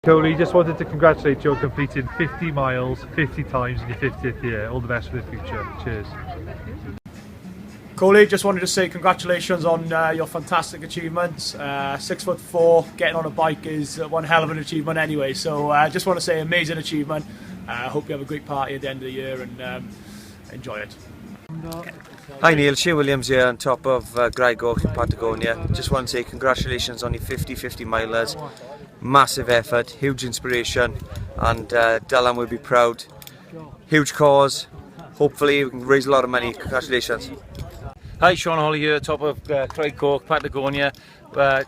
Coley, just wanted to congratulate you on completing 50 miles 50 times in your 50th year. All the best for the future. Cheers. Coley, just wanted to say congratulations on your fantastic achievements. 6'4", getting on a bike is one hell of an achievement anyway. So just want to say amazing achievement. Hope you have a great party at the end of the year and enjoy it. Hi Neil, Martyn Williams here on top of Clwb in Patagonia. Just want to say congratulations on your 50 milers. Massive effort, huge inspiration, and Alun will be proud. Huge cause, hopefully we can raise a lot of money. Congratulations. Hi, Sean Holley here, top of Clwb, Patagonia.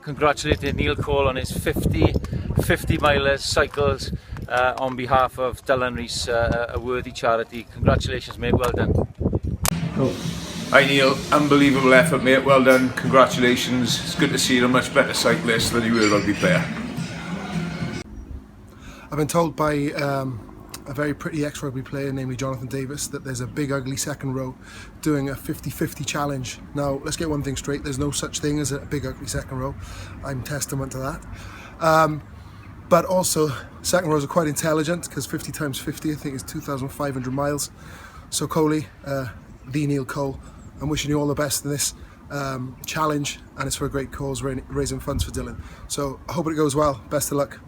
Congratulating Neil Cole on his 50 milers cycles on behalf of Alun Rees, a worthy charity. Congratulations mate, well done. Hi Neil, unbelievable effort mate, well done, congratulations. It's good to see you're a much better cyclist than you were a rugby player. I've been told by a very pretty ex-rugby player, namely Jonathan Davis, that there's a big ugly second row doing a 50-50 challenge. Now, let's get one thing straight, there's no such thing as a big ugly second row. I'm testament to that. But also, second rows are quite intelligent, because 50 times 50 I think is 2,500 miles. So Coley, the Neil Cole, I'm wishing you all the best in this challenge, and it's for a great cause, raising funds for Dylan. So I hope it goes well, best of luck.